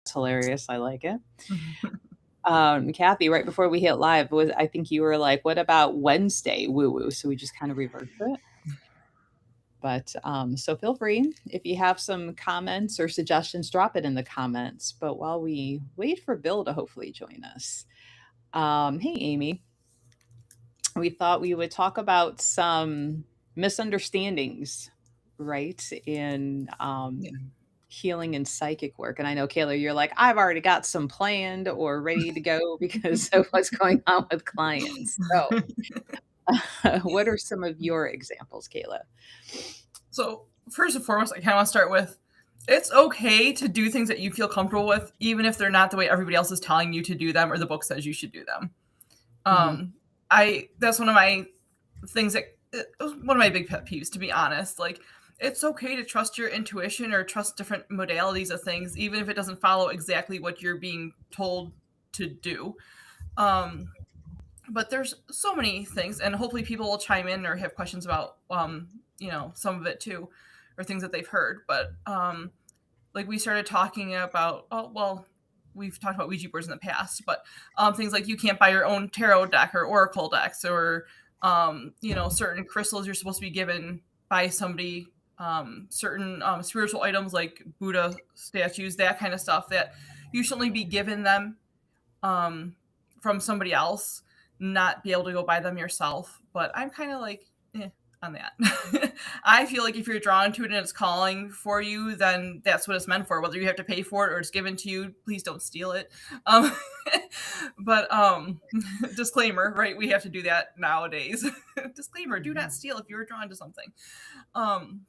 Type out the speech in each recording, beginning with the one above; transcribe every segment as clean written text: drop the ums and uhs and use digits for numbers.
That's hilarious. I like it. Kathy, right before we hit live, I think you were like, "What about Wednesday woo woo?" So we just kind of reversed it. But so feel free if you have some comments or suggestions, drop it in the comments. But while we wait for Bill to hopefully join us, hey Amy, we thought we would talk about some misunderstandings, right, in Yeah. healing and psychic work. And I know, Kayla, you're like, I've already got some planned or ready to go because of what's going on with clients. So, what are some of your examples, Kayla? So first and foremost, I kind of want to start with it's okay to do things that you feel comfortable with, even if they're not the way everybody else is telling you to do them or the book says you should do them. Hmm. I that's one of my things that it was one of my big pet peeves, to be honest. Like it's okay to trust your intuition or trust different modalities of things, even if it doesn't follow exactly what you're being told to do. Um, but there's so many things, and hopefully people will chime in or have questions about some of it too, or things that they've heard. But like we started talking about, oh well, we've talked about Ouija boards in the past, but things like you can't buy your own tarot deck or oracle decks, or certain crystals you're supposed to be given by somebody, certain spiritual items like Buddha statues, that kind of stuff, that you should only be given them from somebody else, not be able to go buy them yourself. But I'm kind of like, on that. I feel like if you're drawn to it and it's calling for you, then that's what it's meant for. Whether you have to pay for it or it's given to you, please don't steal it. Um, but disclaimer, right? We have to do that nowadays. Disclaimer: do not steal if you're drawn to something. Um,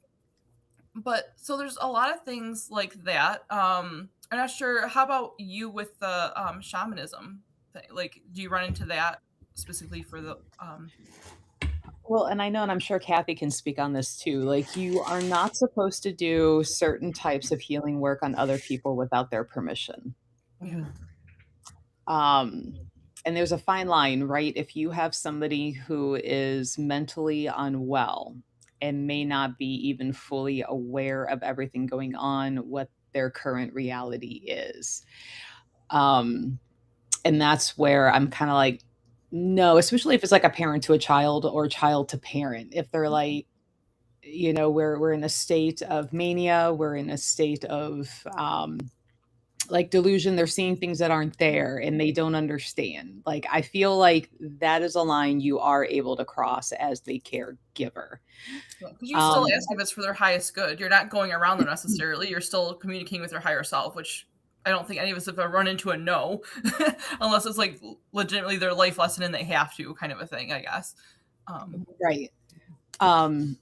but so there's a lot of things like that. I'm not sure. How about you with the shamanism thing? Like, do you run into that specifically for the Well, and I know, and I'm sure Kathy can speak on this too. Like, you are not supposed to do certain types of healing work on other people without their permission. yeah. Um, and there's a fine line, right? If you have somebody who is mentally unwell and may not be even fully aware of everything going on, what their current reality is. Um, and that's where I'm kind of like, no, especially if it's like a parent to a child or a child to parent. If they're like, we're in a state of mania, we're in a state of like delusion, they're seeing things that aren't there and they don't understand. Like, I feel like that is a line you are able to cross as the caregiver. Because you still Um, ask if it's for their highest good. You're not going around them necessarily. You're still communicating with their higher self, which I don't think any of us have ever run into a no, unless it's like legitimately their life lesson and they have to, kind of a thing, I guess. right. Um,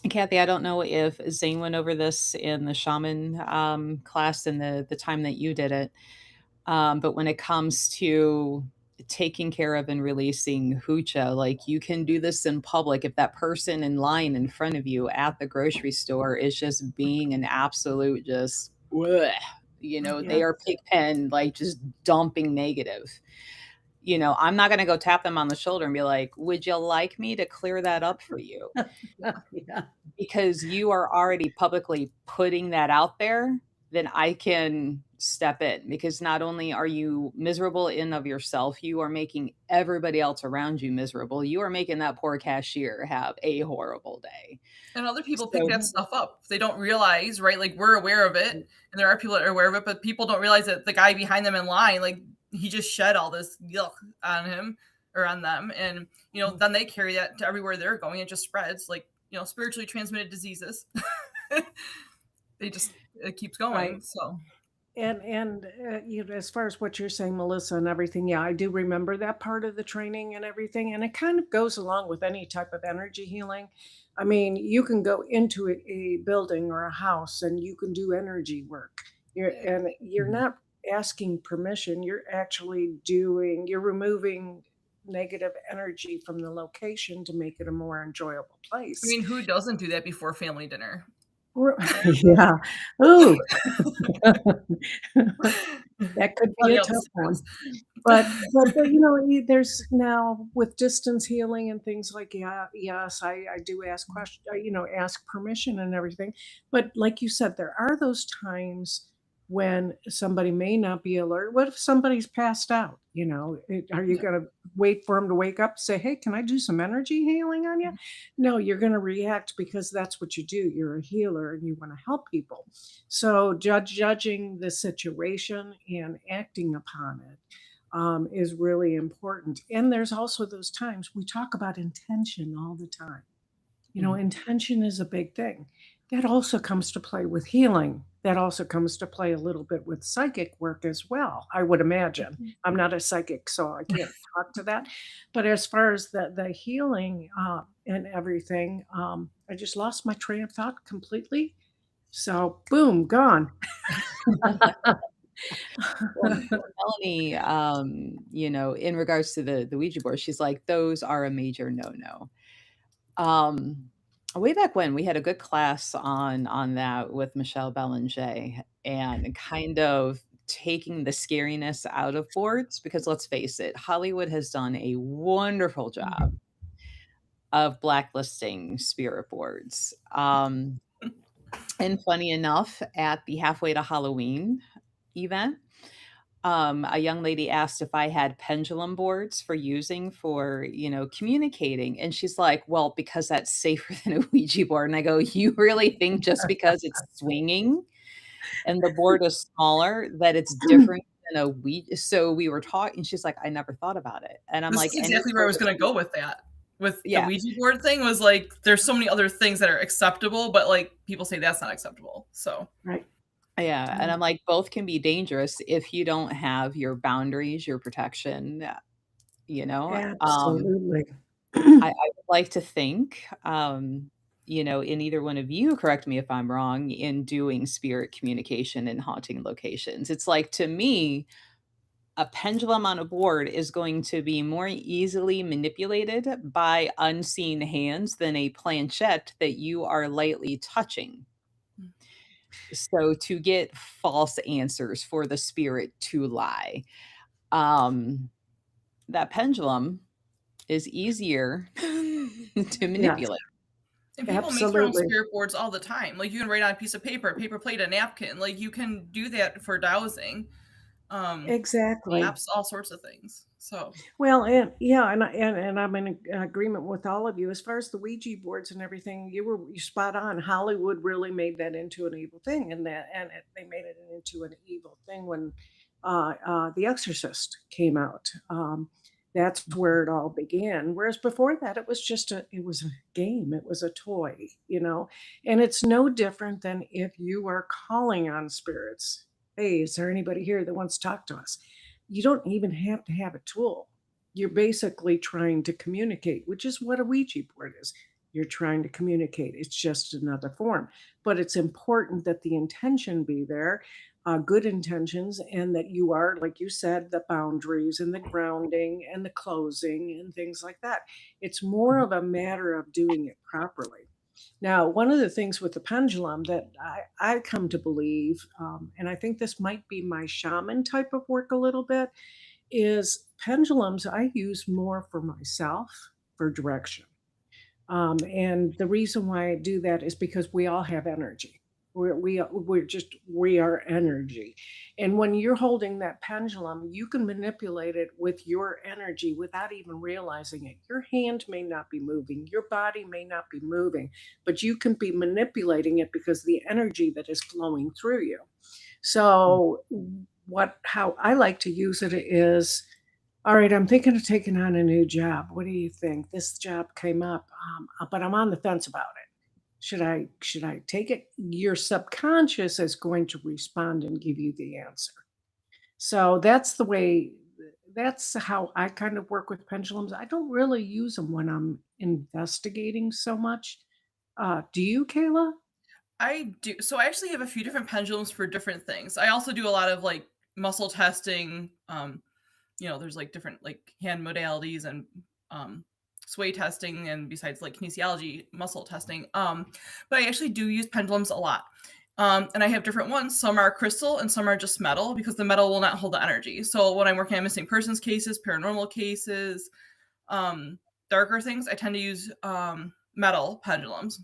Kathy, I don't know if Zane went over this in the shaman class in the time that you did it. But when it comes to taking care of and releasing hoocha, like you can do this in public. If that person in line in front of you at the grocery store is just being an absolute just, bleh, Yeah. they are pig pen, like just dumping negative. I'm not going to go tap them on the shoulder and be like, would you like me to clear that up for you? Yeah. Because you are already publicly putting that out there, then I can step in, because not only are you miserable in of yourself, you are making everybody else around you miserable. You are making that poor cashier have a horrible day. And other people pick So that stuff up. They don't realize, right? Like we're aware of it, and there are people that are aware of it, but people don't realize that the guy behind them in line, like he just shed all this yuck on him or on them, and then they carry that to everywhere they're going. It just spreads like spiritually transmitted diseases. It keeps going. Right. So And as far as what you're saying, Melissa, and everything, yeah, I do remember that part of the training and everything, and it kind of goes along with any type of energy healing. I mean, you can go into a building or a house and you can do energy work. You're not asking permission. You're removing negative energy from the location to make it a more enjoyable I place. mean, who doesn't do that before family dinner? Yeah. Ooh. That could be Letting a out the tough one. secrets. There's now with distance healing and things like, yeah, yes, I do ask questions, ask permission and everything. But like you said, there are those times when somebody may not be alert. What if somebody's passed out? Are you Yeah. going to wait for them to wake up, say, hey, can I do some energy healing on you? No, you're going to react because that's what you do. You're a healer and you want to help people. So judging the situation and acting upon it is really important. And there's also those times we talk about intention all the time. Mhm. Intention is a big thing. That also comes to play with healing. That also comes to play a little bit with psychic work as well, I would imagine. I'm not a psychic, so I can't talk to that. But as far as the healing and everything, I just lost my train of thought completely. So, boom, gone. Well, Melanie, in regards to the Ouija board, she's like, "Those are a major no-no." Um, Way back when, we had a good class on that with Michelle Belanger and kind of taking the scariness out of boards because let's face it, Hollywood has done a wonderful job of blacklisting spirit boards. And funny enough, at the Halfway to Halloween event, a young lady asked if I had pendulum boards for using for, communicating. And she's like, well, because that's safer than a Ouija board. And I go, you really think just because it's swinging and the board is smaller that it's different than a Ouija? So we were talking. She's like, I never thought about it. And I'm This like, is any exactly where I sort was of, gonna go with that. With the yeah. Ouija board thing was like, there's so many other things that are acceptable, but like people say that's not acceptable. So Right. Yeah, and I'm like, both can be dangerous if you don't have your boundaries, your protection, you know? Absolutely. I would like to think, in either one of you, correct me if I'm wrong, in doing spirit communication in haunting locations. It's like, to me, a pendulum on a board is going to be more easily manipulated by unseen hands than a planchette that you are lightly touching. So to get false answers for the spirit to lie, um, that pendulum is easier to Yes, manipulate. and people make their own absolutely. spirit boards all the time. Like you can write on a piece of paper, a paper plate, a napkin. Like you can do that for dowsing. Exactly. Apps, all sorts of things. So Well, and yeah, and I'm in agreement with all of you as far as the Ouija boards and everything. You spot on. Hollywood really made that into an evil thing, they made it into an evil thing when The Exorcist came out. That's where it all began. Whereas before that, it was a game, it was a toy, and it's no different than if you are calling on spirits. Hey, is there anybody here that wants to talk to us? You don't even have to have a tool. You're basically trying to communicate, which is what a Ouija board is. You're trying to communicate. It's just another form. But it's important that the intention be there, good intentions, and that you are, like you said, the boundaries and the grounding and the closing and things like that. It's more of a matter of doing it properly. Now, one of the things with the pendulum that I come to believe, and I think this might be my shaman type of work a little bit, is pendulums I use more for myself for direction. And the reason why I do that is because we all have energy. We are energy. And when you're holding that pendulum, you can manipulate it with your energy without even realizing it. Your hand may not be moving, your body may not be moving, but you can be manipulating it because the energy that is flowing through you. So what how I like to use it is, all right, I'm thinking of taking on a new job. What do you think? This job came up, but I'm on the fence about it. Should I take it? Your subconscious is going to respond and give you the answer. So that's how I kind of work with pendulums. I don't really use them when I'm investigating so much. Do you, Kayla? I do. So I actually have a few different pendulums for different things. I also do a lot of like muscle testing. There's like different like hand modalities and um, sway testing, and besides like kinesiology, muscle testing. But I actually do use pendulums a lot. And I have different ones. Some are crystal and some are just metal because the metal will not hold the energy. So when I'm working on missing persons cases, paranormal cases, um, darker things, I tend to use metal pendulums.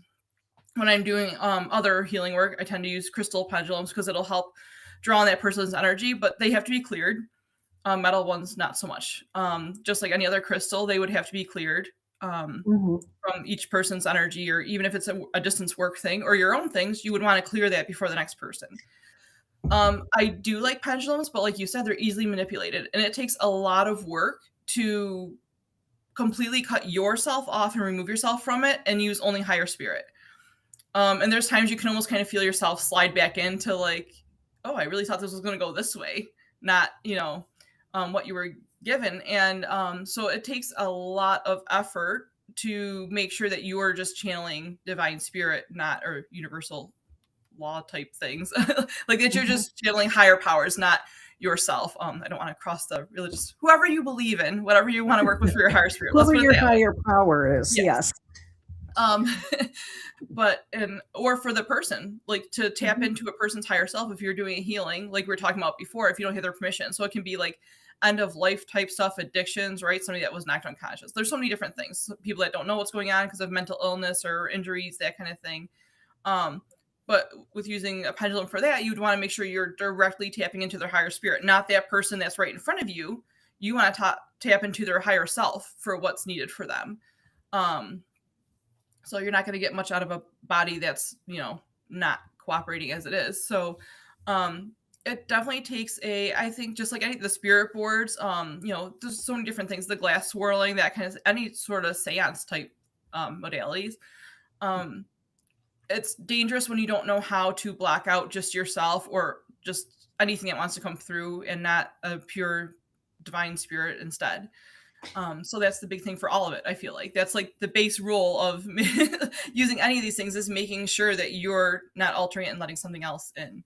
When I'm doing other healing work, I tend to use crystal pendulums because it'll help draw on that person's energy, but they have to be cleared. Metal ones, not so much. Just like any other crystal, they would have to be cleared Mhm. from each person's energy, or even if it's a distance work thing or your own things, you would want to clear that before the next person. I do like pendulums, but like you said, they're easily manipulated, and it takes a lot of work to completely cut yourself off and remove yourself from it and use only higher spirit. And there's times you can almost kind of feel yourself slide back into like, oh, I really thought this was going to go this way, not, what you were given. And so it takes a lot of effort to make sure that you are just channeling divine spirit, not or universal law type things. Like that you're Mhm. just channeling higher powers, not yourself. I don't want to cross the religious, whoever you believe in, whatever you want to work with for your higher spirit. Let's Whoever put it your that way. higher power is, Yes. yes. Um, but or for the person, like to tap Mhm. into a person's higher self if you're doing a healing, like we were talking about before, if you don't have their permission. So it can be like end of life type stuff, addictions, right? Somebody that was knocked unconscious. There's so many different things. People that don't know what's going on because of mental illness or injuries, that kind of thing. But with using a pendulum for that, you'd want to make sure you're directly tapping into their higher spirit, not that person that's right in front of you. You want to tap into their higher self for what's needed for them. So you're not going to get much out of a body that's, not cooperating as it is. So it definitely takes I think just like any the spirit boards, there's so many different things, the glass swirling, that kind of any sort of seance type modalities. Um, it's dangerous when you don't know how to block out just yourself or just anything that wants to come through and not a pure divine spirit instead. So that's the big thing for all of it. I feel like that's like the base rule of using any of these things is making sure that you're not altering it and letting something else in.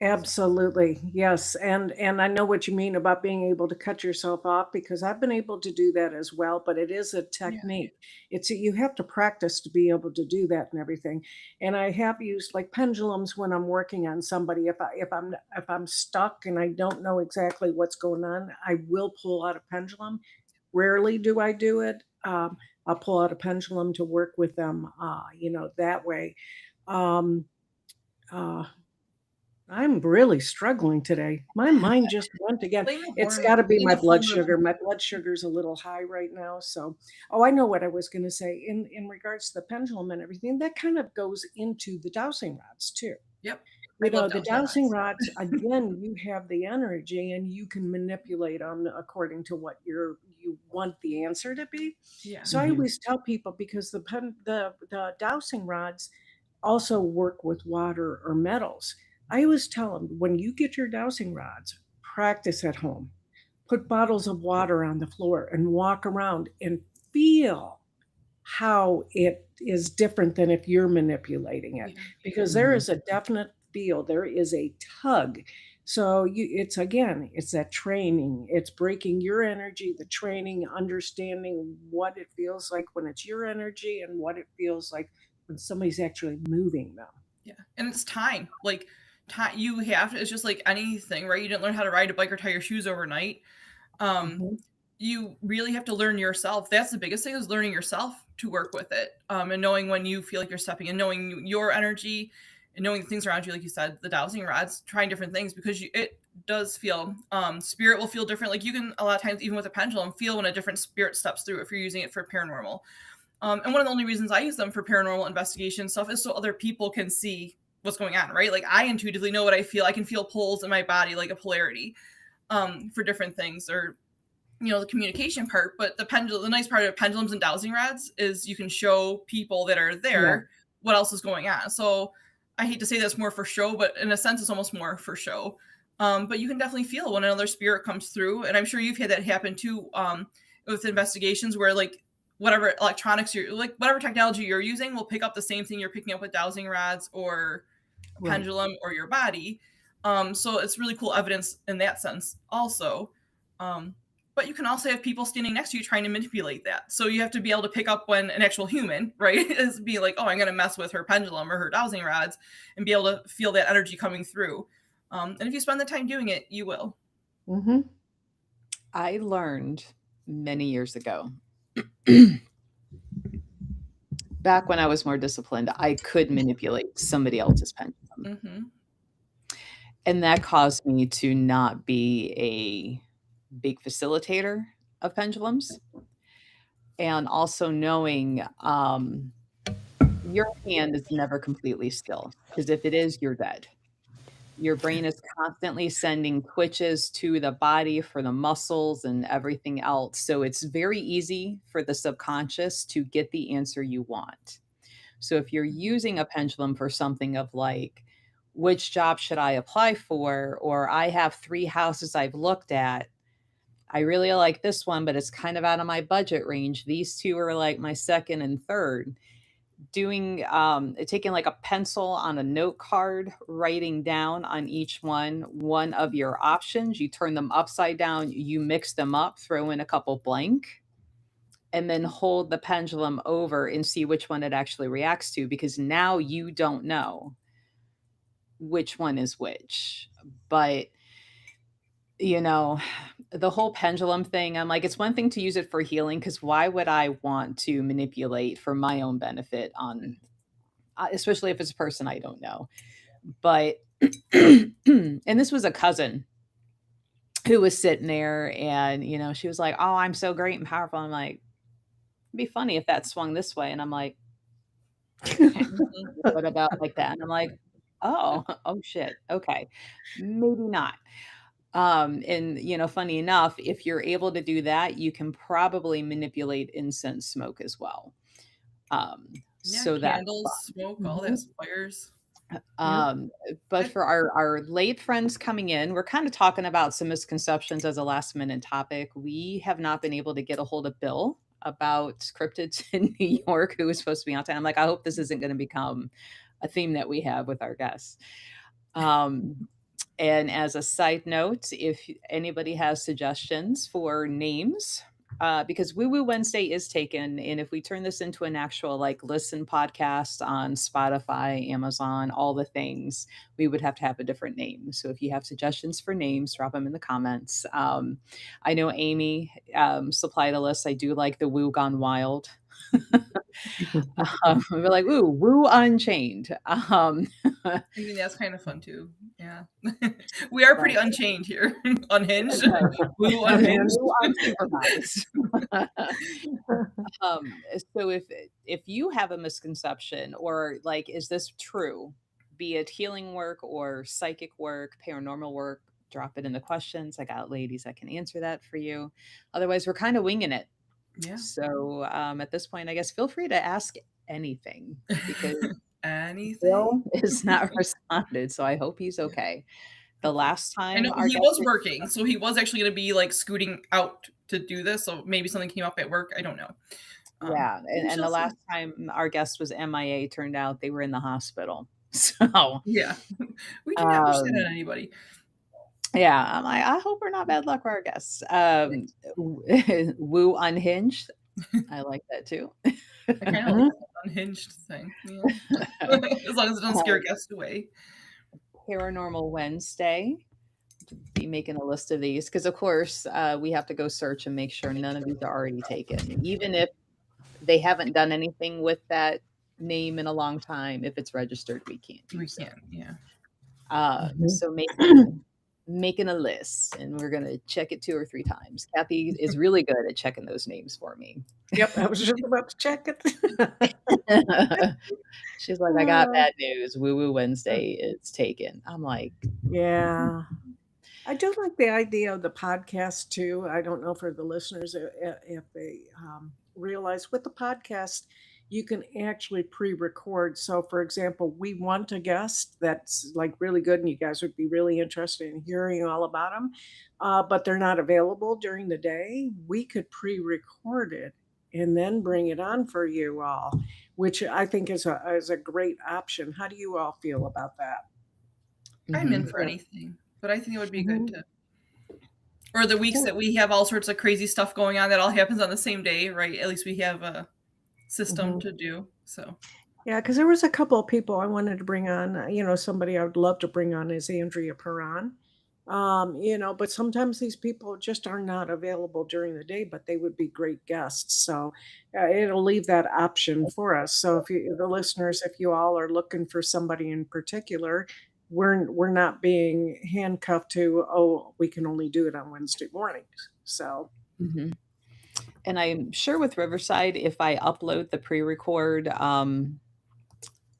So, Absolutely. Yes. And I know what you mean about being able to cut yourself off because I've been able to do that as well, but it is a yeah. technique. You have to practice to be able to do that and everything. And I have used like pendulums when I'm working on somebody. If I'm stuck and I don't know exactly what's going on, I will pull out a pendulum. Rarely do I do it. I'll pull out a pendulum to work with them that way. Um uh I'm really struggling today. My mind just went again. Playing the It's horn, gotta be playing my the blood horn of sugar. My blood sugar's a little high right now, so oh, I know what I was gonna say. In regards to the pendulum and everything, that kind of goes into the dowsing rods too. yep. I love The dowsing dowsing rods. rods, again, you have the energy and you can manipulate them according to what you want the answer to be. Yeah. So I Mhm. always tell people because the dowsing rods also work with water or metals. I always tell them when you get your dowsing rods, practice at home. Put bottles of water on the floor and walk around and feel how it is different than if you're manipulating it, Yeah. because there Mhm. is a definite feel, there is a tug. So it's again, it's that training, it's breaking your energy, the training, understanding what it feels like when it's your energy and what it feels like when somebody's actually moving them. Yeah. And it's time. Like time you have to, it's just like anything, right? You didn't learn how to ride a bike or tie your shoes overnight. Um, Mhm. you really have to learn yourself. That's the biggest thing, is learning yourself to work with it. And knowing when you feel like you're stepping and knowing your energy and knowing the things around you, like you said, the dowsing rods, trying different things, because it does feel, spirit will feel different. Like you can, a lot of times, even with a pendulum, feel when a different spirit steps through if you're using it for paranormal. And one of the only reasons I use them for paranormal investigation stuff is so other people can see what's going on, right? Like I intuitively know what I feel. I can feel pulls in my body, like a polarity, for different things, or the communication part. But the nice part of pendulums and dowsing rods is you can show people that are Yeah. there what else is going on. So I hate to say that's more for show, but in a sense it's almost more for show. But you can definitely feel when another spirit comes through, and I'm sure you've had that happen too, with investigations where like whatever electronics you're like, whatever technology you're using will pick up the same thing you're picking up with dowsing rods or a Right. pendulum or your body. So it's really cool evidence in that sense also. Um, but you can also have people standing next to you trying to manipulate that. So you have to be able to pick up when an actual human, right, is be like, oh, I'm going to mess with her pendulum or her dowsing rods, and be able to feel that energy coming through. And if you spend the time doing it, you will. Mhm. I learned many years ago, back when I was more disciplined, I could manipulate somebody else's pendulum. Mm-hmm. And that caused me to not be a big facilitator of pendulums, and also knowing, your hand is never completely still, because if it is, you're dead. Your brain is constantly sending twitches to the body for the muscles and everything else, so it's very easy for the subconscious to get the answer you want. So if you're using a pendulum for something of like, which job should I apply for? Or I have 3 houses I've looked at. I really like this one, but it's kind of out of my budget range. These 2 are like my 2nd and 3rd. Doing, taking like a pencil on a note card, writing down on each one of your options. You turn them upside down, you mix them up, throw in a couple blank, and then hold the pendulum over and see which one it actually reacts to, because now you don't know which one is which. But, you know, the whole pendulum thing, I'm like, it's one thing to use it for healing, because why would I want to manipulate for my own benefit on, especially if it's a person I don't know. But and this was a cousin who was sitting there, and, she was like, "Oh, I'm so great and powerful." I'm like, "It'd be funny if that swung this way." And I'm like, "Okay, Mhm. what about like that?" And I'm like, "Oh, oh shit. Okay. Maybe not." And funny enough, if you're able to do that, you can probably manipulate incense smoke as well. Um, Yeah, so that's candles, fun. smoke, all that Mhm. fires. Yep. Um, but I for our late friends coming in, we're kind of talking about some misconceptions as a last minute topic. We have not been able to get a hold of Bill about cryptids in New York, who was supposed to be on time. I'm like, I hope this isn't going to become a theme that we have with our guests. Um, and as a side note, if anybody has suggestions for names, because Woo Woo Wednesday is taken, and if we turn this into an actual like listen podcast on Spotify, Amazon, all the things, we would have to have a different name. So if you have suggestions for names, drop them in the comments. I know Amy supplied a list. I do like the Woo Gone Wild. We're like, ooh, Woo Unchained. I mean, that's kind of fun too. Yeah. We are pretty But unchained here. Unhinged. right. Woo And unhinged. Woo Unsupervised. So if you have a misconception, or like, is this true? Be it healing work or psychic work, paranormal work, drop it in the questions. I got ladies that can answer that for you. Otherwise, we're kind of winging it. Yeah. So at this point, I guess feel free to ask anything, because Anything? Bill is not responded. So I hope he's okay. The Hopefully. last I time know our he guest was working, so he was actually gonna be like scooting out to do this. So maybe something came up at work. I don't know. Yeah, We and shall the see. last time our guest was MIA, turned out they were in the hospital. So, Yeah. We do not wish that um, on anybody. yeah, I'm like, I hope we're not bad luck for our guests. Woo Unhinged, I like that too. I kind of like Mhm. the unhinged thing. Yeah. As long as it doesn't scare Um, guests away. Paranormal Wednesday, be making a list of these, because of course, we have to go search and make sure none of these are already taken. Even if they haven't done anything with that name in a long time, if it's registered, we can't We use it. can. Yeah. Mhm. So making a list, and we're gonna check it 2 or 3 times. Kathy is really good at checking those names for me. Yep, I was just about to check it. She's like, "I got Uh, bad news. Woo Woo Wednesday is taken." I'm like, yeah. I do like the idea of the podcast too. I don't know for the listeners if they realize with the podcast, you can actually pre record. So, for example, we want a guest that's like really good and you guys would be really interested in hearing all about them, but they're not available during the day. We could pre record it and then bring it on for you all, which I think is a great option. How do you all feel about that? I'm in mhm. for anything, but I think it would be good Mhm. to. Or the weeks that we have all sorts of crazy stuff going on that all happens on the same day, right? At least we have a system Mhm. to do. So Yeah, because there was a couple of people I wanted to bring on. Somebody I would love to bring on is Andrea Perron. But sometimes these people just are not available during the day, but they would be great guests. So it'll leave that option for us. So if you, the listeners, if you all are looking for somebody in particular, we're not being handcuffed to, oh, we can only do it on Wednesday mornings. So Mhm. And I'm sure with Riverside, if I upload the pre-record,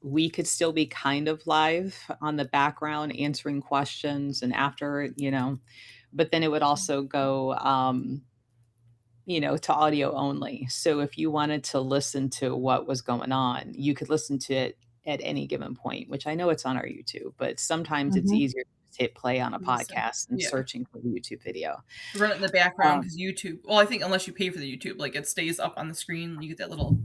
we could still be kind of live on the background answering questions and after, but then it would also go, to audio only. So if you wanted to listen to what was going on, you could listen to it at any given point, which I know it's on our YouTube, but sometimes it's mhm. easier to just hit play on a Listen. podcast than Yeah. searching for the YouTube video. Run it in the background Um, because YouTube, well, I think unless you pay for the YouTube, like it stays up on the screen. You get that little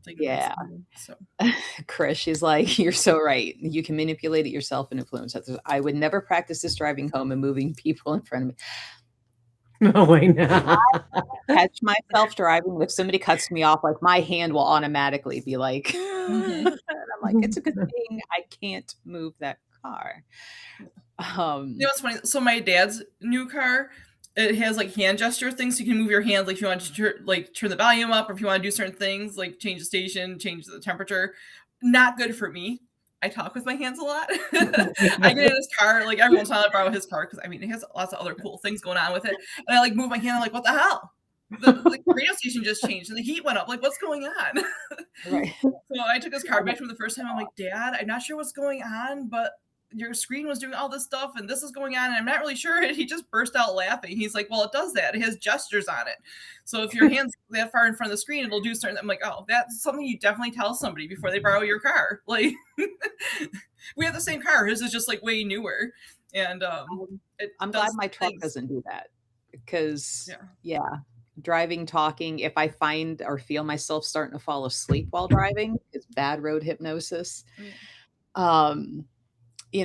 thing next yeah. to you. So Chris, she's like, "You're so right. You can manipulate it yourself and influence others. I would never practice this driving home and moving people in front of me. No way. No. Catch myself driving, if somebody cuts me off, like, my hand will automatically be like, mhm. and I'm like, "It's a good thing I can't move that car." You know Um, what's funny? So my dad's new car, it has like hand gesture things. So you can move your hands, like if you want to turn the volume up, or if you want to do certain things, like change the station, change the temperature. Not good for me. I talk with my hands a lot. I get in his car, like every once in a while I borrow his car because I mean it has lots of other cool things going on with it. And I like move my hand, I'm like, what the hell? The radio station just changed and the heat went up. Like, what's going on? right. So I took his card back from the first time. I'm like, Dad, I'm not sure what's going on, but your screen was doing all this stuff and this is going on. And I'm not really sure. And he just burst out laughing. He's like, well, it does that. It has gestures on it. So if your hand's that far in front of the screen, it'll do certain. I'm like, oh, that's something you definitely tell somebody before they borrow your car. Like, we have the same car. His is just like way newer. And Um, it I'm glad does my truck things. doesn't do that because, Yeah. yeah, driving, talking, if I find or feel myself starting to fall asleep while driving, it's bad road hypnosis. Yeah. Um,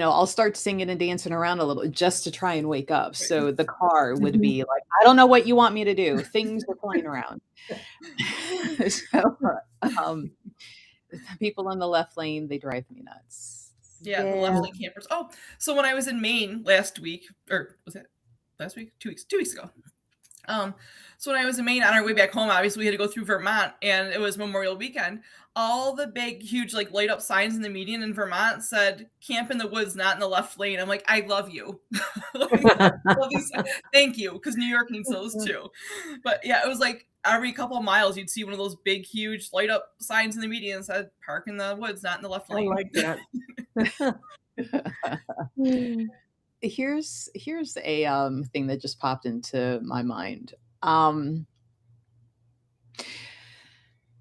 I'll start singing and dancing around a little just to try and wake up. Right. So the car would be like, "I don't know what you want me to do. Things are flying around." So, um, the people in the left lane, they drive me nuts. Yeah, the Yeah. left lane campers. Oh, so when I was in Maine last week, or was it last week? 2 weeks, 2 weeks ago. Um, so when I was in Maine on our way back home, obviously we had to go through Vermont and it was Memorial Weekend. All the big, huge, like light up signs in the median in Vermont said camp in the woods, not in the left lane. I'm like, I love you. Like, love these, thank you, because New York needs those too. But yeah, it was like every couple of miles you'd see one of those big, huge light up signs in the median that said park in the woods, not in the left I lane. like that. Mm. Here's a, thing that just popped into my mind. Um,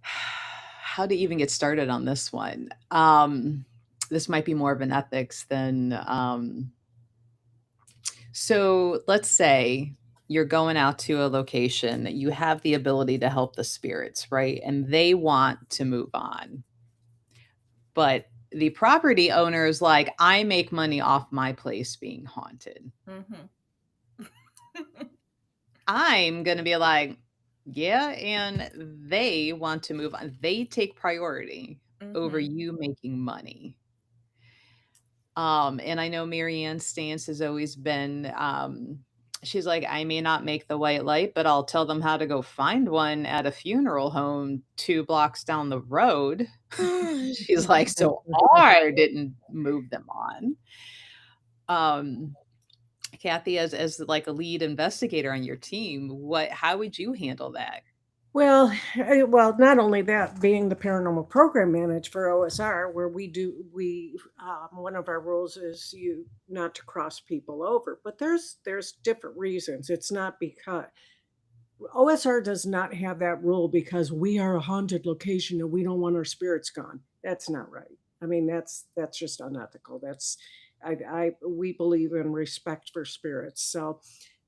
how to even get started on this one? This might be more of an ethics than, so let's say you're going out to a location that you have the ability to help the spirits, right? And they want to move on. But the property owner is like, I make money off my place being haunted. Hmm. I'm going to be like, yeah, and they want to move on. They take priority over Hmm. you making money. And I know Marianne's stance has always been, she's like, I may not make the white light, but I'll tell them how to go find one at a funeral home 2 blocks down the road. She's like, so I didn't move them on. Um, Kathy, as like a lead investigator on your team, how would you handle that? Well, not only that, being the paranormal program manager for OSR, where one of our rules is you not to cross people over, but there's different reasons. It's not because OSR does not have that rule because we are a haunted location and we don't want our spirits gone. That's not right. I mean, that's just unethical. We believe in respect for spirits. So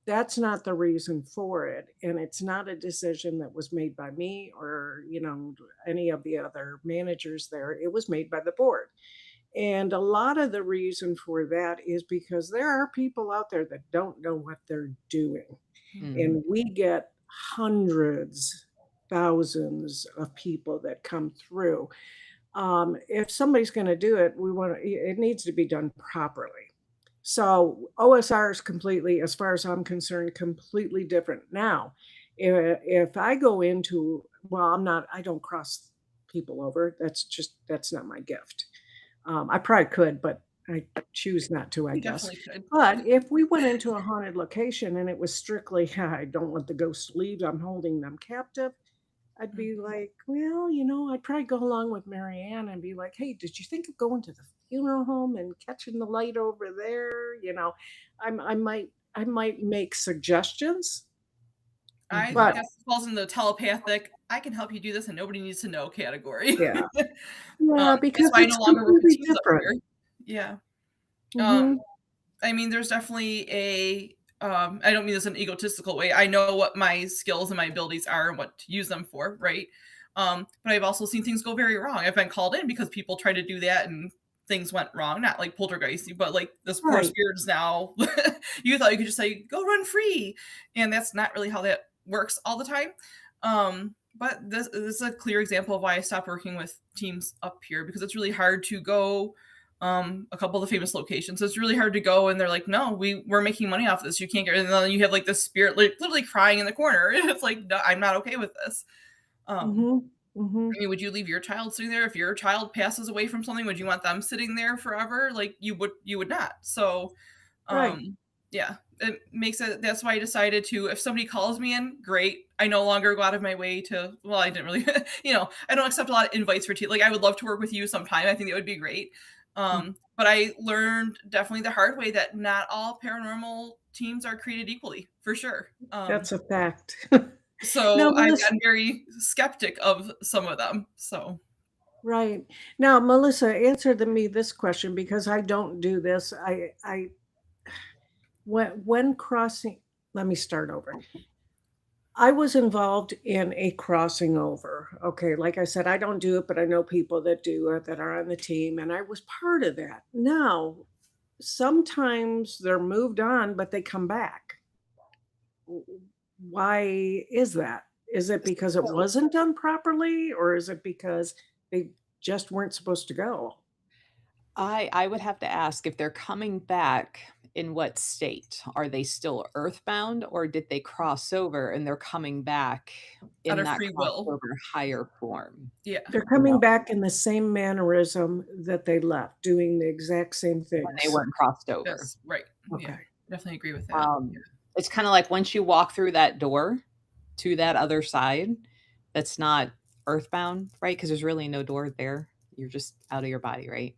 that's not the reason for it. And it's not a decision that was made by me or, any of the other managers there. It was made by the board. And a lot of the reason for that is because there are people out there that don't know what they're doing. Mhm. And we get hundreds, thousands of people that come through. If somebody's going to do it, it needs to be done properly. So OSR is completely, as far as I'm concerned, completely different. Now, if I go into, well, I don't cross people over. That's not my gift. I probably could, but I choose not to, I You guess. definitely could. But if we went into a haunted location and it was strictly, I don't want the ghosts to leave, I'm holding them captive, I'd be Mhm. like, well, you know, I'd probably go along with Marianne and be like, hey, did you think of going to the funeral home and catching the light over there? You know, I might make suggestions, I Mhm. think but that falls in the telepathic, "I can help you do this and nobody needs to know" category. yeah, yeah, That's because why I no it's longer work with completely teams up different. here. Yeah. Um, Hmm. I mean, there's definitely I don't mean this in an egotistical way. I know what my skills and my abilities are and what to use them for, right? But I've also seen things go very wrong. I've been called in because people tried to do that and things went wrong. Not like poltergeisty, but like this poor Right. spirit is now. You thought you could just say, "Go run free," and that's not really how that works all the time. But this is a clear example of why I stopped working with teams up here because it's really hard to go a couple of the famous locations. So it's really hard to go and they're like, no, we're making money off this. You can't get, and then you have like this spirit like, literally crying in the corner. And it's like, no, I'm not okay with this. Um, Hmm. Hmm. I mean, would you leave your child sitting there? If your child passes away from something, would you want them sitting there forever? Like you would not. So, Right. yeah, it makes it, that's why I decided to, if somebody calls me in, great. I no longer go out of my way to, well, I didn't really, I don't accept a lot of invites for tea. Like I would love to work with you sometime. I think that would be great. But I learned definitely the hard way that not all paranormal teams are created equally, for sure. That's a fact. Now, So I've Melissa, gotten very skeptic of some of them. So right. Now, Melissa, answer me this question because I don't do this. When crossing, let me start over. I was involved in a crossing over. Okay, like I said, I don't do it, but I know people that do it that are on the team, and I was part of that. Now, sometimes they're moved on, but they come back. Why is that? Is it because it So wasn't done properly, or is it because they just weren't supposed to go? I would have to ask if they're coming back, in what state? Are they still earthbound, or did they cross over and they're coming back out in of that free will. crossover higher form? Yeah. They're You coming know, back in the same mannerism that they left, doing the exact same when they things. weren't crossed over. Yes. Right. Yeah. Okay. Definitely agree with that. Um, it's kinda like once you walk through that door to that other side, that's not earthbound, right? Because there's really no door there. You're just out of your body, right?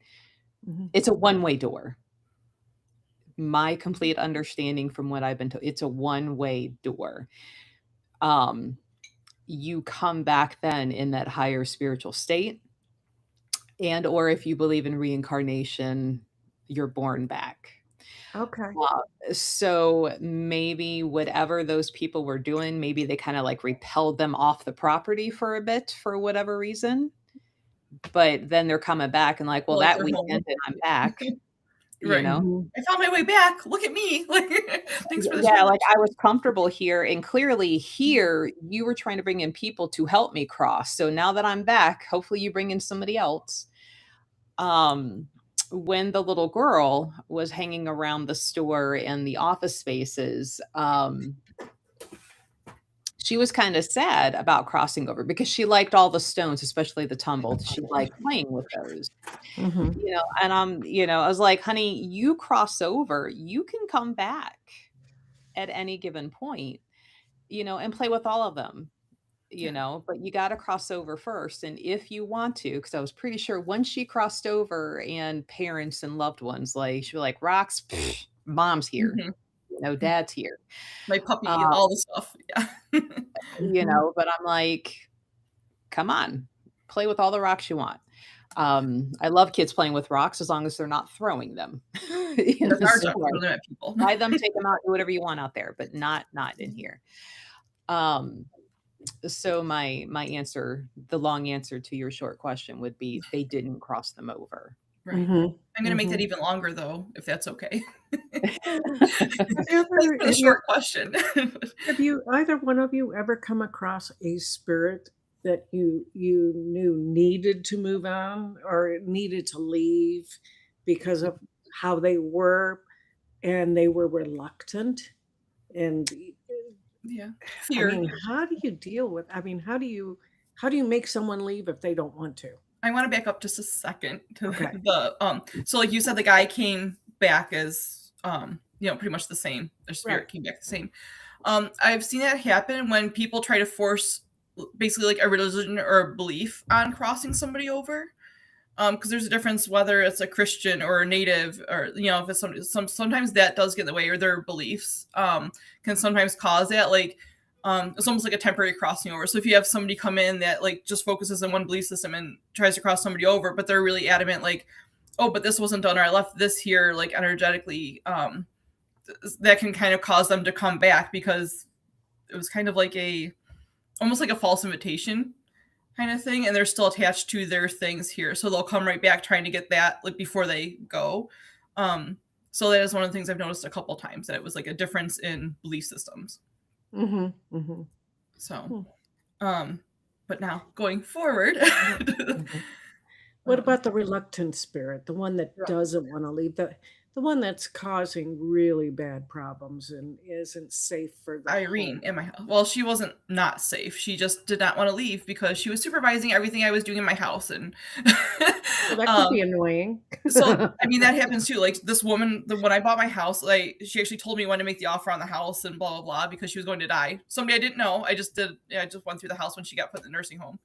Mhm. It's a one-way door. My complete understanding from what I've been told, it's a one-way door. Um, you come back then in that higher spiritual state, and or if you believe in reincarnation, you're born back. Okay. So maybe whatever those people were doing, maybe they kinda, like, repelled them off the property for a bit for whatever reason, but then they're coming back and like, "Well, Feel like that they're home. weekend and I'm back," you Right. know? Mhm. I found my way back. Look at me. Like, thanks for the Yeah, challenge. like, I was comfortable here, and clearly here, you were trying to bring in people to help me cross, so now that I'm back, hopefully you bring in somebody else. Um, when the little girl was hanging around the store and the office spaces, she was kinda sad about crossing over because she liked all the stones, especially the tumbled. She liked playing with those, Mhm. and I was like, "Honey, you cross over, you can come back at any given point, and play with all of them, Yeah. but you gotta cross over first, and if you want to, because I was pretty sure once she crossed over and parents and loved ones, like, she'd be like, "Rocks, mom's here, Mhm. dad's here." My puppy, Uh, all the stuff. Yeah. Mhm. but I'm like, "Come on, play with all the rocks you want." I love kids playing with rocks as long as they're not throwing them in That's the our job. store. Throw them at people. Buy them, take them out, do whatever you want out there, but not in here. Um, so my answer, the long answer to your short question would be they didn't cross them over. Right. Mhm. I'm gonna make that Mhm. even longer though, if that's okay. Have you Thanks ever for the short question. have you either one of you ever come across a spirit that you knew needed to move on or needed to leave because of how they were and they were reluctant? And Yeah. I Fear. mean, how do you deal with I mean, how do you make someone leave if they don't want to? I want to back up just a second to Okay. so like you said the guy came back as pretty much the same. Their Right. spirit came back the same. I've seen that happen when people try to force basically like a religion or a belief on crossing somebody over. Because there's a difference whether it's a Christian or a native, or if it's sometimes that does get in the way, or their beliefs can sometimes cause that. Like, it's almost like a temporary crossing over. So if you have somebody come in that like just focuses on one belief system and tries to cross somebody over, but they're really adamant, like, oh, but this wasn't done, or I left this here, like energetically, that can kind of cause them to come back because it was kind of like almost like a false invitation kind of thing, and they're still attached to their things here, so they'll come right back trying to get that like before they go. So that is one of the things I've noticed a couple times, that it was like a difference in belief systems. Mhm. Mhm. So Hmm. but now going forward. Mhm. What um, about the reluctant spirit, the one that right. doesn't wanna leave, the one that's causing really bad problems and isn't safe for the Irene home? in my house. Well, she wasn't not safe. She just did not want to leave because she was supervising everything I was doing in my house, and Well, that could um, be annoying. so I mean that happens too. Like this woman, when I bought my house, like she actually told me when to make the offer on the house and blah blah blah because she was going to die. Somebody I didn't know. I just did. Yeah, I just went through the house when she got put in the nursing home,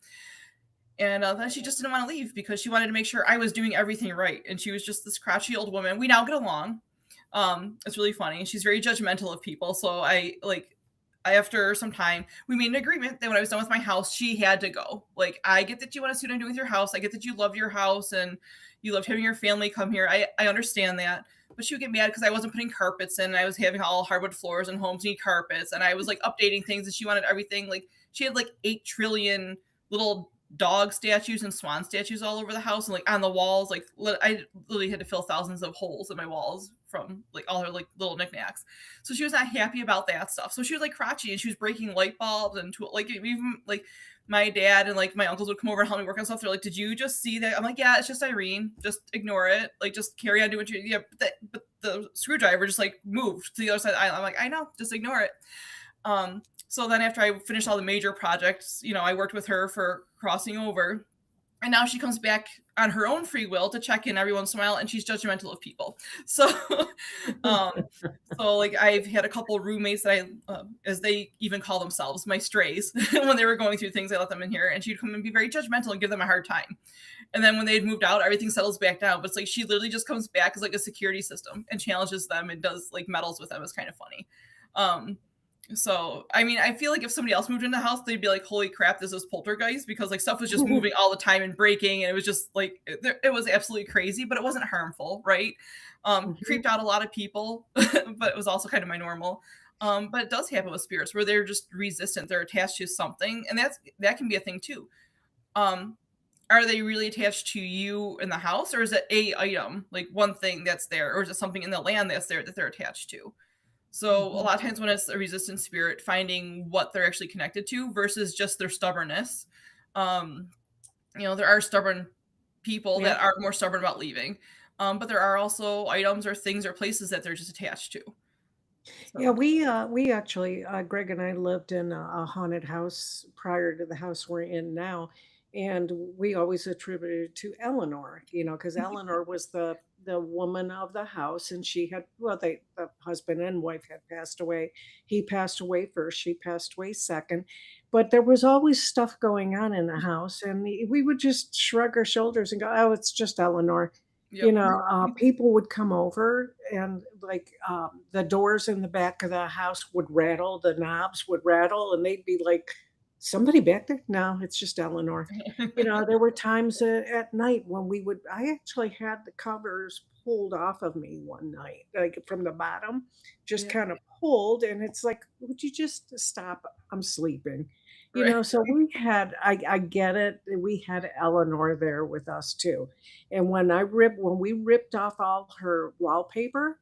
and then she just didn't want to leave because she wanted to make sure I was doing everything right. And she was just this crotchety old woman. We now get along. It's really funny. She's very judgmental of people. So after some time, we made an agreement that when I was done with my house, she had to go. Like, I get that you want to see what I'm doing with your house. I get that you love your house and you loved having your family come here. I understand that. But she would get mad because I wasn't putting carpets in. And I was having all hardwood floors and homes need carpets. And I was like updating things and she wanted everything. Like, she had like 8 trillion little dog statues and swan statues all over the house and like on the walls. Like, I literally had to fill thousands of holes in my walls from like all her like little knickknacks. So she was not happy about that stuff. So she was like crotchety and she was breaking light bulbs and like even like my dad and like my uncles would come over and help me work on stuff. They're like, "Did you just see that?" I'm like, "Yeah, it's just Irene. Just ignore it. Like, just carry on doing what you." Yeah, but the screwdriver just like moved to the other side of the island. I'm like, "I know. Just ignore it." So then after I finished all the major projects, I worked with her for crossing over, and now she comes back on her own free will to check in every once in a while, and she's judgmental of people. So um so like I've had a couple roommates that as they even call themselves, my strays. When they were going through things, I let them in here, and she'd come and be very judgmental and give them a hard time. And then when they'd moved out, everything settles back down. But it's like she literally just comes back as like a security system and challenges them and does like medals with them. It's kind of funny. um so, I mean, I feel like if somebody else moved in the house, they'd be like, "Holy crap, this is poltergeist," because like stuff was just moving all the time and breaking, and it was just like it was absolutely crazy, but it wasn't harmful, right? Mhm. Creeped out a lot of people, but it was also kind of my normal. But it does happen with spirits where they're just resistant; they're attached to something, and that can be a thing too. Um, are they really attached to you in the house, or is it a item, like one thing that's there, or is it something in the land that's there that they're attached to? So a Mhm. lot of times when it's a resistant spirit, finding what they're actually connected to versus just their stubbornness. Um, there are stubborn people Yeah. that are more stubborn about leaving. But there are also items or things or places that they're just attached to. Yeah, So we actually, Greg and I lived in a haunted house prior to the house we're in now, and we always attributed it to Eleanor, because Eleanor was the woman of the house, and she had well, the husband and wife had passed away. He passed away first, she passed away second, but there was always stuff going on in the house, and we would just shrug our shoulders and go, "Oh, it's just Eleanor." yep. People would come over and like the doors in the back of the house would rattle, the knobs would rattle, and they'd be like, "Somebody back there?" No, it's just Eleanor. There were times at night when I actually had the covers pulled off of me one night, like from the bottom, just Yeah. kind of pulled. And it's like, would you just stop? I'm sleeping. Right. So I get it. We had Eleanor there with us too. And when we ripped off all her wallpaper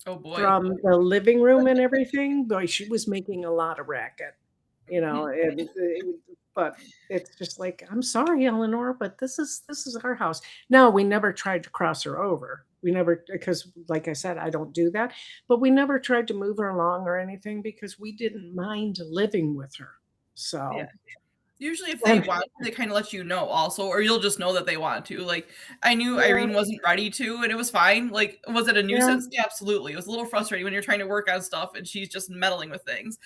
Oh boy. from the living room and everything, boy, she was making a lot of racket, and but it's just like, "I'm sorry, Eleanor, but this is our house." No, we never tried to cross her over. We never, because like I said, I don't do that, but we never tried to move her along or anything because we didn't mind living with her. Yeah. So, Usually if they And want to, they kinda let you know also, or you'll just know that they want to, like, I knew yeah, Irene wasn't ready to, and it was fine, like, was it a yeah, nuisance? Yeah, absolutely, it was a little frustrating when you're trying to work on stuff and she's just meddling with things,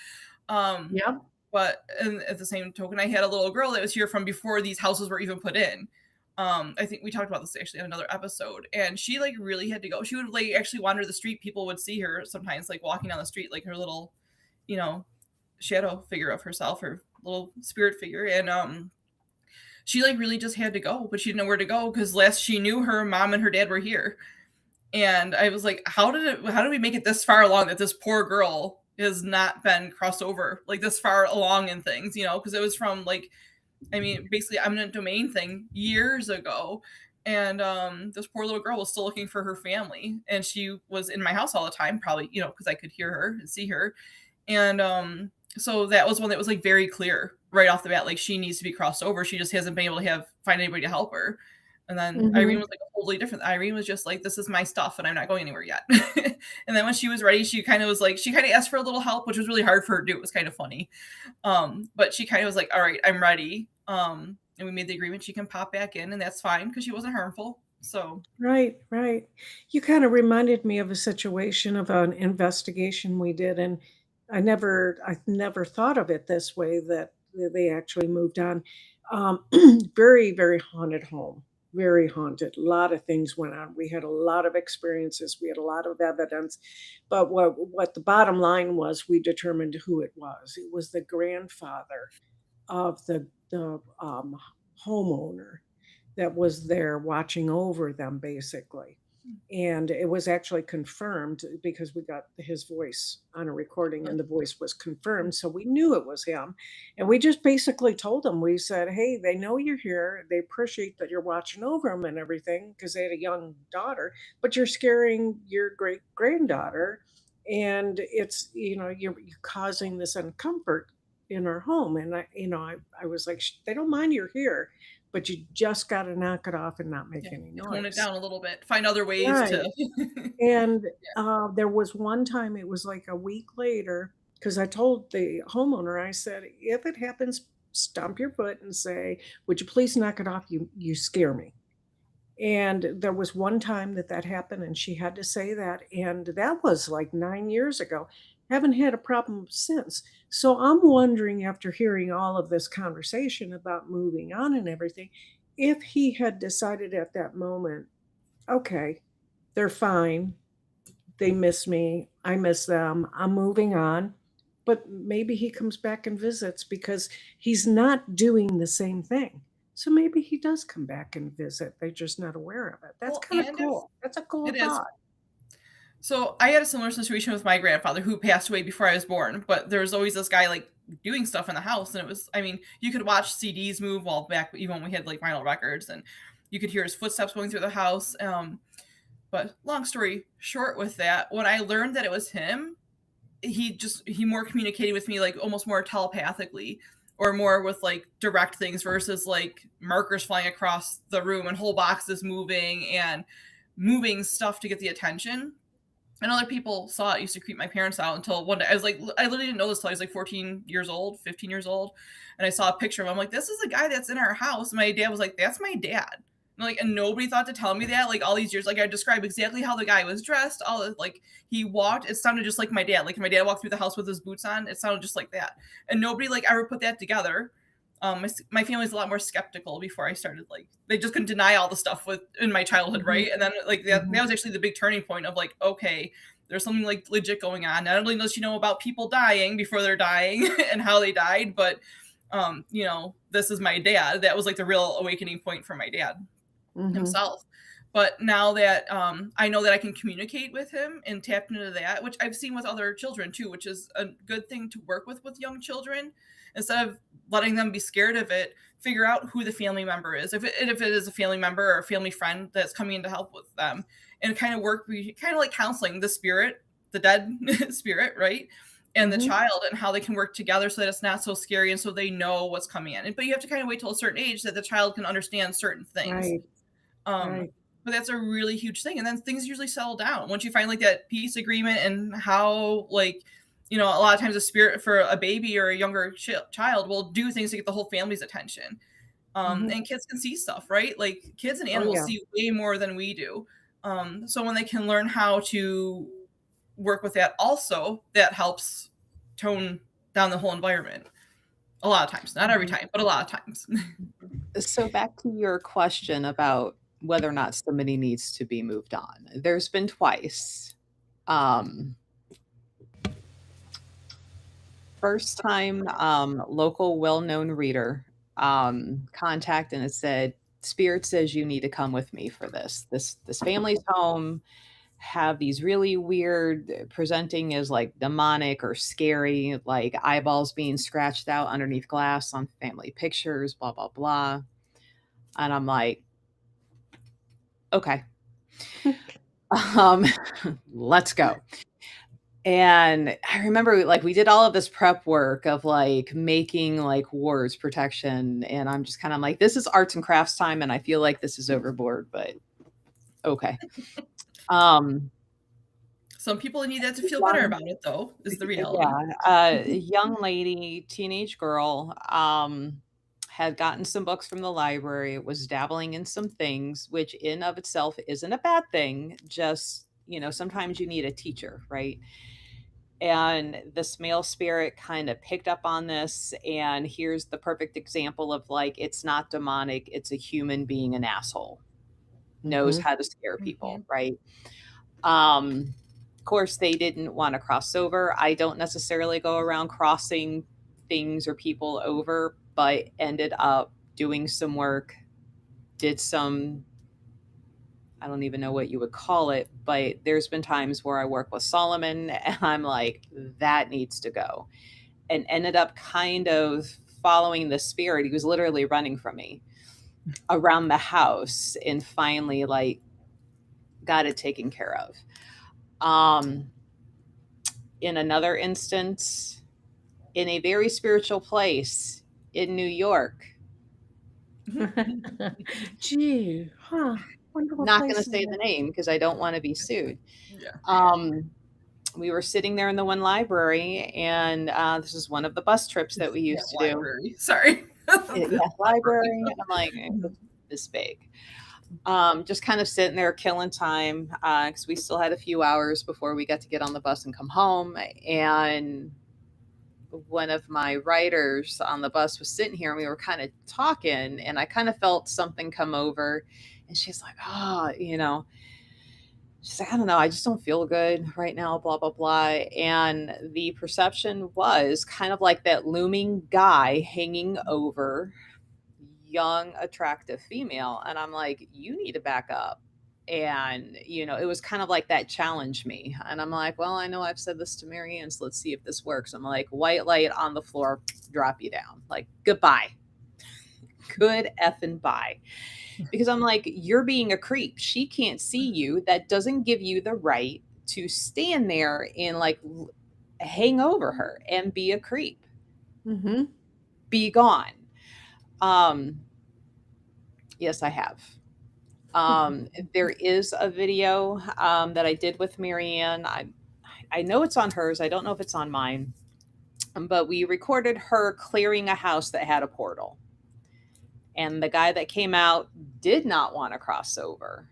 um, yep. but and at the same token, I had a little girl that was here from before these houses were even put in. I think we talked about this actually on another episode, and she, like, really had to go. She would, like, actually wander the street, people would see her sometimes, like, walking down the street, like, her little, you know, shadow figure of herself, her little spirit figure, and, she, like, really just had to go, but she didn't know where to go because last she knew, her mom and her dad were here. And I was like, how did we make it this far along that this poor girl has not been crossed over, like, this far along in things, you know? Because it was from, like, I mean, basically eminent domain thing years ago, and, this poor little girl was still looking for her family, and she was in my house all the time, probably, you know, because I could hear her and see her, and, so that was one that was, like, very clear right off the bat, like, she needs to be crossed over, she just hasn't been able to find anybody to help her, and then Irene Mhm. was, like, a totally different. Irene was just like, "This is my stuff, and I'm not going anywhere yet." And then when she was ready, she kinda was like she kinda asked for a little help, which was really hard for her to do, it was kinda funny, but she kinda was like, "Alright, I'm ready," and we made the agreement she can pop back in, and that's fine because she wasn't harmful, so Right, right. You kinda reminded me of a situation of an investigation we did, and I never thought of it this way that they actually moved on. Um, very, very haunted home, very haunted. A lot of things went on. We had a lot of experiences, we had a lot of evidence, but what the bottom line was, we determined who it was. It was the grandfather of the homeowner that was there watching over them basically. And it was actually confirmed because we got his voice on a recording and the voice was confirmed. So we knew it was him. And we just basically told him, we said, hey, they know you're here. They appreciate that you're watching over them and everything because they had a young daughter, but you're scaring your great granddaughter. And it's, you're causing this uncomfort in our home. And I was like, they don't mind you're here, but you just got to knock it off and not make yeah, any tone it noise. down a little bit, find other ways Right. to And, there was one time, it was like a week later, because I told the homeowner, I said, "If it happens, stomp your foot and say, 'Would you please knock it off? You scare me.'" And there was one time that that happened, and she had to say that, and that was like 9 years ago. Haven't had a problem since. So I'm wondering, after hearing all of this conversation about moving on and everything, if he had decided at that moment, "Okay, they're fine. They miss me. I miss them. I'm moving on." But maybe he comes back and visits because he's not doing the same thing. So maybe he does come back and visit. They're just not aware of it. That's well, kind of and if cool. That's a cool it is thought. so I had a similar situation with my grandfather who passed away before I was born, but there was always this guy, like, doing stuff in the house, and it was I mean, you could watch CDs move while back even when we had, like, vinyl records, and you could hear his footsteps going through the house, but long story short with that, when I learned that it was him, he more communicated with me, like, almost more telepathically or more with, like, direct things versus, like, markers flying across the room and whole boxes moving and moving stuff to get the attention. And other people saw it used to creep my parents out until one day I was like, I literally didn't know this till I was like 14 years old, 15 years old. And I saw a picture of him. I'm like, this is the guy that's in our house. And my dad was like, that's my dad. And nobody thought to tell me that. Like all these years, like I described exactly how the guy was dressed. All the, like he walked. It sounded just like my dad. Like if my dad walked through the house with his boots on, it sounded just like that. And nobody like ever put that together. My family's a lot more skeptical before I started. Like they just couldn't deny all the stuff with in my childhood, Mhm, right? And then like that mhm. was actually the big turning point of like, okay, there's something like legit going on. Not only does she know about people dying before they're dying and how they died, but this is my dad. That was like the real awakening point for my dad Mhm. himself. But now that I know that I can communicate with him and tap into that, which I've seen with other children too, which is a good thing to work with young children. Instead of letting them be scared of it, figure out who the family member is. If it is a family member or a family friend that's coming in to help with them, and kind of work, kind of like counseling the spirit, the dead spirit, right? And the Mhm. child and how they can work together so that it's not so scary and so they know what's coming in. But you have to kind of wait till a certain age that the child can understand certain things. Right, um, right. but that's a really huge thing. And then things usually settle down once you find like that peace agreement and how like You know, a lot of times a spirit for a baby or a younger child will do things to get the whole family's attention. Mhm. And kids can see stuff, right? Like kids and Oh, animals yeah. see way more than we do. So when they can learn how to work with that, also that helps tone down the whole environment. A lot of times, not every Mhm. time, but a lot of times. So back to your question about whether or not somebody needs to be moved on. There's been twice. Um, First time, local well-known reader contact and it said, "Spirit says you need to come with me for this. This family's home have these really weird presenting as like demonic or scary, like eyeballs being scratched out underneath glass on family pictures, blah blah blah." And I'm like, okay, um, let's go. And I remember, like, we did all of this prep work of, like, making, like, wards protection, and I'm just kinda like, "This is arts and crafts time, and I feel like this is overboard, but okay." Um, Some people need that to feel better young about it, though, is the reality. yeah, young lady, teenage girl, had gotten some books from the library, was dabbling in some things, which in of itself isn't a bad thing, just, sometimes you need a teacher, right? And this male spirit kind of picked up on this, and here's the perfect example of, like, it's not demonic, it's a human being an asshole, knows Mhm. how to scare people, Mhm. right? Of course they didn't want to cross over. I don't necessarily go around crossing things or people over, but ended up doing some work, did some, I don't even know what you would call it, but there's been times where I work with Solomon and I'm like, that needs to go, and ended up kind of following the spirit. He was literally running from me around the house and finally, like, got it taken care of. Um, in another instance, in a very spiritual place in New York, Gee, huh. Wonder what not going to place is say the that? name because I don't want to be sued. Yeah. Um, we were sitting there in the one library, and this is one of the bus trips that we Yeah, used to do. library. Sorry. Yeah, Library. library. I'm like, this big. Just kind of sitting there killing time because we still had a few hours before we got to get on the bus and come home. And one of my writers on the bus was sitting here and we were kind of talking, and I kind of felt something come over. And she's like, "Oh, she's like, I don't know, I just don't feel good right now, blah, blah, blah." And the perception was kind of like that looming guy hanging over young, attractive female. And I'm like, you need to back up. And, it was kind of like that challenge me. And I'm like, well, I know I've said this to Marianne, so let's see if this works. I'm like, white light on the floor, drop you down. Like, goodbye. Good effing bye. Because I'm like, you're being a creep. She can't see you. That doesn't give you the right to stand there and, like, hang over her and be a creep. Mhm. Be gone. Um, yes, I have. There is a video that I did with Marianne. I know it's on hers. I don't know if it's on mine, but we recorded her clearing a house that had a portal. And the guy that came out did not want to cross over.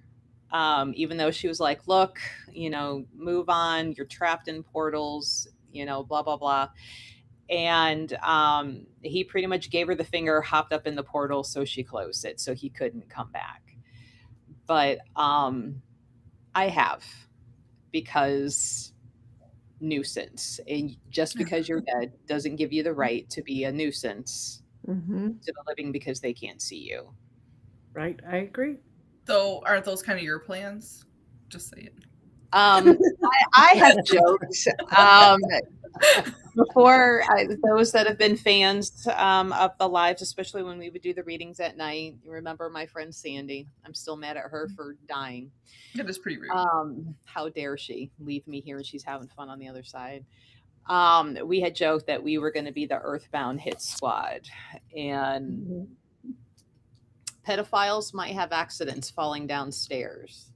Even though she was like, look, move on. You're trapped in portals, blah, blah, blah. And he pretty much gave her the finger, hopped up in the portal, so she closed it so he couldn't come back. But I have, because nuisance. And just because you're dead doesn't give you the right to be a nuisance Mhm. to the living because they can't see you. Right, I agree. So aren't those kind of your plans? Just say it. I have joked before. Those that have been fans of the lives, especially when we would do the readings at night. You remember my friend Sandy? I'm still mad at her for dying. It is pretty rude. How dare she leave me here and she's having fun on the other side. We had joked that we were going to be the Earthbound hit squad, and Mhm. pedophiles might have accidents falling downstairs.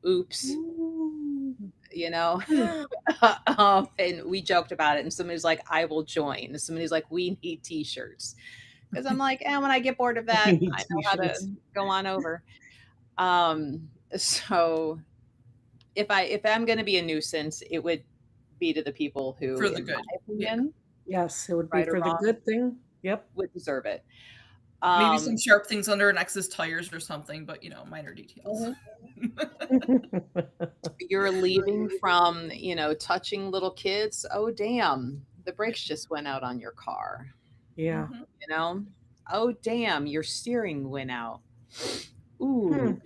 Oops. Ooh. you know? Hmm. And we joked about it, and somebody's like, "I will join." And somebody's like, "We need t-shirts." Because I'm like, when I get bored of We that, need I know how to t-shirts. go on over. So if I'm gonna be a nuisance, it would be to the people who, For the in my good. Yeah. opinion, Yes, it would be right or for the wrong, good thing. Yep. would deserve it. Maybe some Um, sharp things under an ex's tires or something, but minor details. mhm. You're leaving from, touching little kids. Oh, damn, the Yeah. brakes just went out on your car, Yeah. Mhm. you know? Oh, damn, your steering went out. Hmm. Ooh,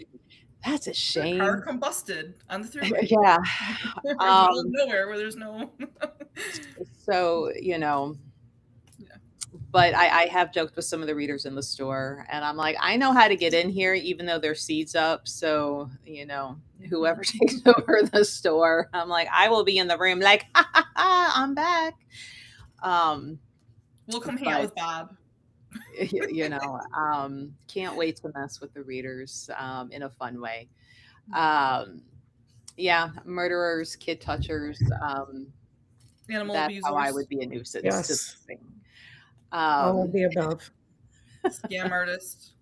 that's a Your car shame. combusted on the throughway. Yeah. In the middle of Um, nowhere where there's no. so, Yeah. but I have joked with some of the readers in the store, and I'm like, I know how to get in here, even though there's seats up. So, whoever takes over the store, I'm like, I will be in the room, like, ha ha ha, I'm back. Um, We'll come hang out but with Bob. can't wait to mess with the readers in a fun way. Um, yeah, murderers, kid touchers. Animal That's how I abusers. would be a nuisance to the Yes. thing. All of Um, the above. Scam artists.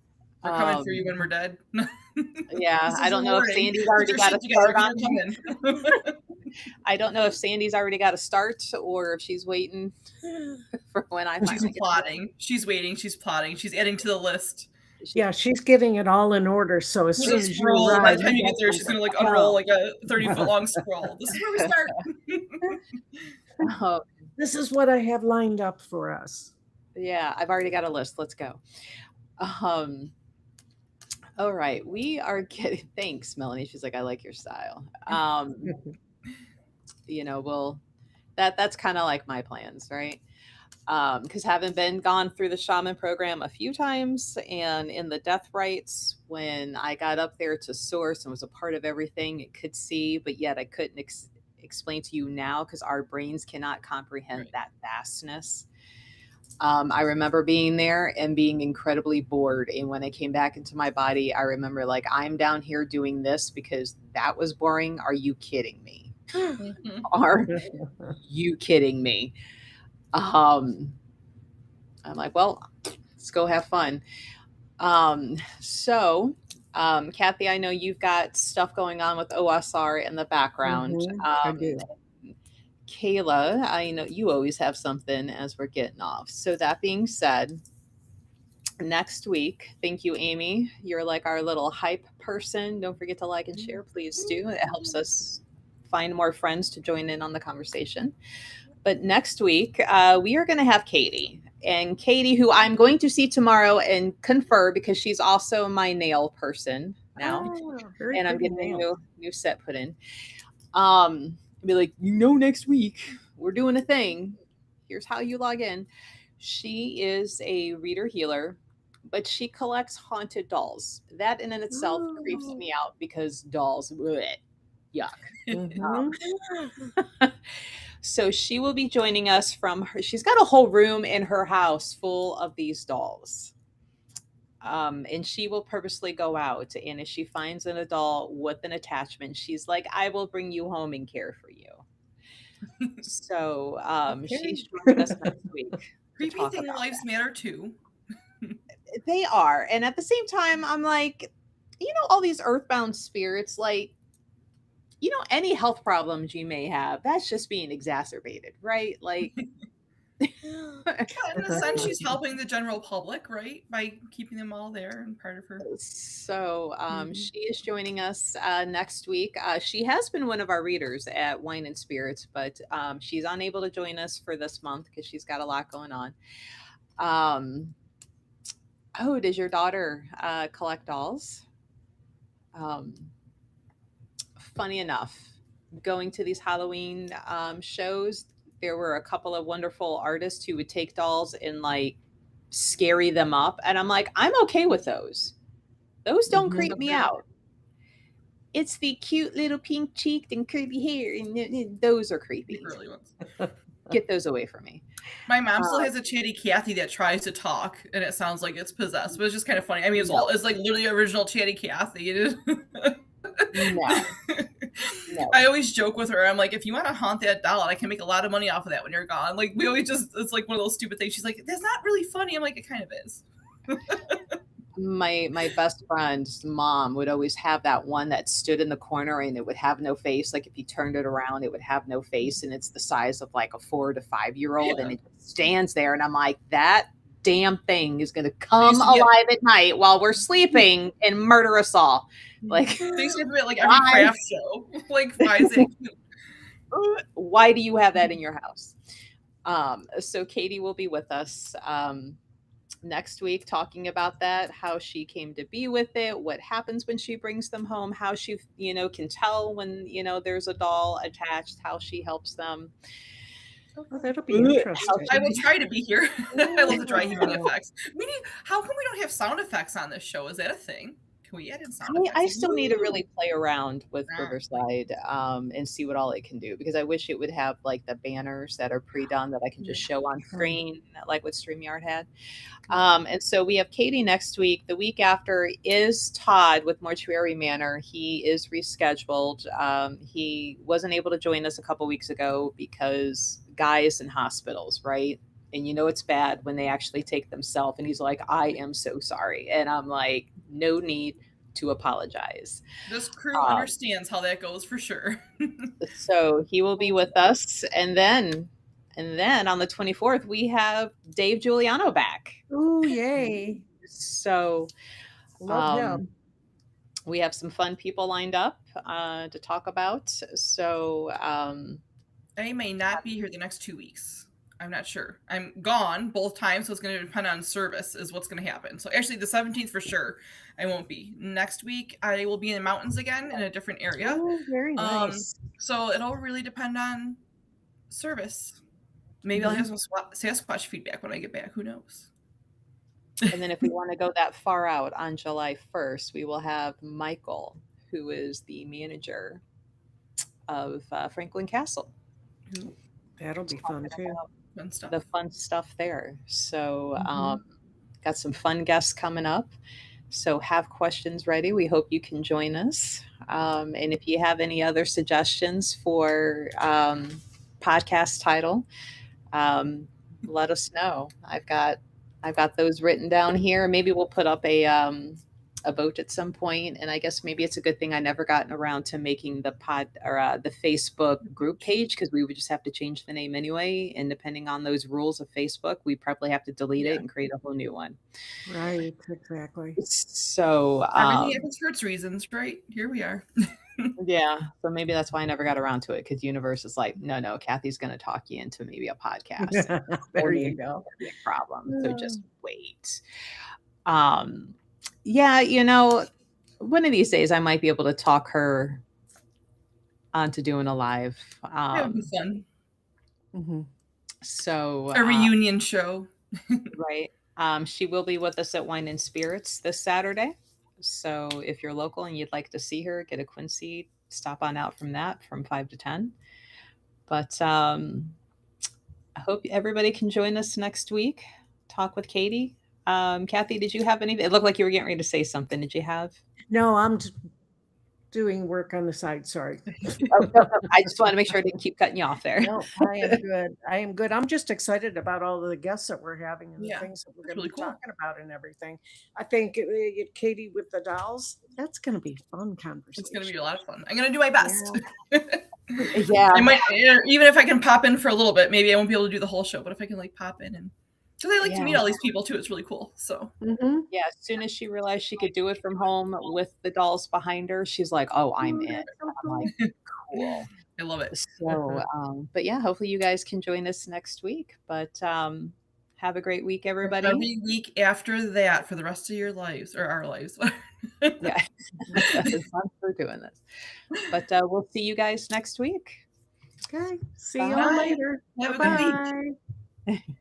We're coming for you um, when we're dead. yeah, This I is your don't know if warning. Sandy's Get already your got a shit together start because on me. we're coming. I don't know if Sandy's already got a start or if she's waiting for when I She's finally get to plotting. She's waiting. She's plotting. She's adding to the list. she, Yeah, she's getting it all in order. So as With soon a as you scroll. By arrive, the you time you get got there, she's something gonna like to unroll tell. like a 30-foot long scroll. This is where we start. oh, This is what I have lined up for us. yeah, I've already got a list. Let's go. Um, all right, we are getting thanks, Melanie. She's like, I like your style. Well, that's kind of like my plans, right? Because having been gone through the shaman program a few times and in the death rites, when I got up there to source and was a part of everything, it could see, but yet I couldn't explain to you now because our brains cannot comprehend Right. that vastness. I remember being there and being incredibly bored. And when I came back into my body, I remember like, I'm down here doing this because that was boring. Are you kidding me? Mhm. Are you kidding me? Um, I'm like, well, let's go have fun. Kathy, I know you've got stuff going on with OSR in the background. I do. Kayla, I know you always have something as we're getting off. So that being said, next week, thank you, Amy. You're like our little hype person. Don't forget to like and share, please do. It helps us find more friends to join in on the conversation. But next week, we are going to have Katie. And Katie, who I'm going to see tomorrow and confer because she's also my nail person now. Oh, very And I'm pretty getting a nails. new set put in. Be like, next week we're doing a thing. Here's how you log in. She is a reader healer, but she collects haunted dolls. That in and itself creeps Oh. me out because dolls, bleh, yuck. Mhm. So she will be joining us from her. She's got a whole room in her house full of these dolls. And she will purposely go out. And if she finds an adult with an attachment, she's like, I will bring you home and care for you. So Okay. she's joining us next week to Creepy talk thing about lives matter too. that. They are. And at the same time, I'm like, all these earthbound spirits, like, any health problems you may have, that's just being exacerbated, right? Like, But in a sense, she's helping the general public, right? By keeping them all there and part of her. so Mhm. she is joining us next week. She has been one of our readers at Wine and Spirits, but she's unable to join us for this month because she's got a lot going on. Um, oh, does your daughter collect dolls? Um, Funny enough, going to these Halloween shows, there were a couple of wonderful artists who would take dolls and like scary them up. And I'm like, I'm okay with those. Those don't Mhm. creep me Okay. out. It's the cute little pink cheeked and curly hair, and those are The creepy. early ones. Get those away from me. My mom still Uh, has a chatty Cathy that tries to talk, and it sounds like it's possessed, but it's just kind of funny. I mean, no, it's like literally original chatty Cathy. It is. No, no. I always joke with her. I'm like, if you want to haunt that doll, I can make a lot of money off of that when you're gone. Like, we always just, it's like one of those stupid things. She's like, that's not really funny. I'm like, it kind of is. My best friend's mom would always have that one that stood in the corner and it would have no face. Like if you turned it around, it would have no face, and it's the size of like a 4 to 5 year old, Yeah. and it just stands there. And I'm like, that damn thing is going to They come used to get, alive at night while we're sleeping and murder us all. Like, they used to have it like every why? craft show. Like, why is it cute? Why do you have that in your house? So Katie will be with us next week talking about that, how she came to be with it, what happens when she brings them home, how she, can tell when, there's a doll attached, how she helps them. Oh, that'll be interesting. I will try to be here. I love the dry heaving effects. How come we don't have sound effects on this show? Is that a thing? Can we add in sound effects? I still need to really play around with Riverside and see what all it can do, because I wish it would have like the banners that are pre-done that I can just show on screen, like what StreamYard had. And so we have Katie next week. The week after is Todd with Mortuary Manor. He is rescheduled. He wasn't able to join us a couple weeks ago because guys in hospitals, right? And it's bad when they actually take themselves. And he's like, I am so sorry. And I'm like, no need to apologize. This crew understands how that goes for sure. So he will be with us. And then on the 24th, we have Dave Giuliano back. Oh, yay. So love him. We have some fun people lined up to talk about. So I may not be here the next 2 weeks. I'm not sure. I'm gone both times, so it's going to depend on service is what's going to happen. So actually the 17th for sure, I won't be. Next week, I will be in the mountains again in a different area. Oh, very nice. So it'll really depend on service. Maybe I'll have some Sasquatch feedback when I get back. Who knows? And then if we want to go that far out on July 1st, we will have Michael, who is the manager of Franklin Castle. That'll be fun too. Fun stuff. The fun stuff there. So got some fun guests coming up. So have questions ready. We hope you can join us. And if you have any other suggestions for podcast title, let us know. I've got those written down here. Maybe we'll put up a vote at some point, and I guess maybe it's a good thing I never gotten around to making the the Facebook group page, because we would just have to change the name anyway, and depending on those rules of Facebook, we probably have to delete it and create a whole new one. Right, exactly. So everything happens for its reasons, right? Here we are. Yeah, so maybe that's why I never got around to it, because Universe is like, no, Kathy's going to talk you into maybe a podcast. There you go. Be a problem. So just wait. Yeah, one of these days I might be able to talk her onto doing a live. That would be fun. So a reunion show. Right. She will be with us at Wine and Spirits this Saturday. So if you're local and you'd like to see her, get a Quincy, stop on out from 5 to 10. But I hope everybody can join us next week. Talk with Katie. Kathy, did you have anything? It looked like you were getting ready to say something. Did you have? No, I'm doing work on the side. Sorry. No. I just wanted to make sure I didn't keep cutting you off there. No, I am good. I'm just excited about all the guests that we're having and the things that we're going to be talking about and everything. I think Katie with the dolls, that's going to be fun conversation. It's going to be a lot of fun. I'm going to do my best. Yeah. I might, even if I can pop in for a little bit, maybe I won't be able to do the whole show, but if I can pop in and because I like to meet all these people too. It's really cool. So yeah, as soon as she realized she could do it from home with the dolls behind her, she's like, "Oh, I'm in." I'm like, "Cool." I love it. So, but yeah, hopefully you guys can join us next week. But have a great week, everybody. Every week after that for the rest of your lives or our lives. Yeah, it's fun for doing this. But we'll see you guys next week. Okay. See you all later. Have a good week. Bye.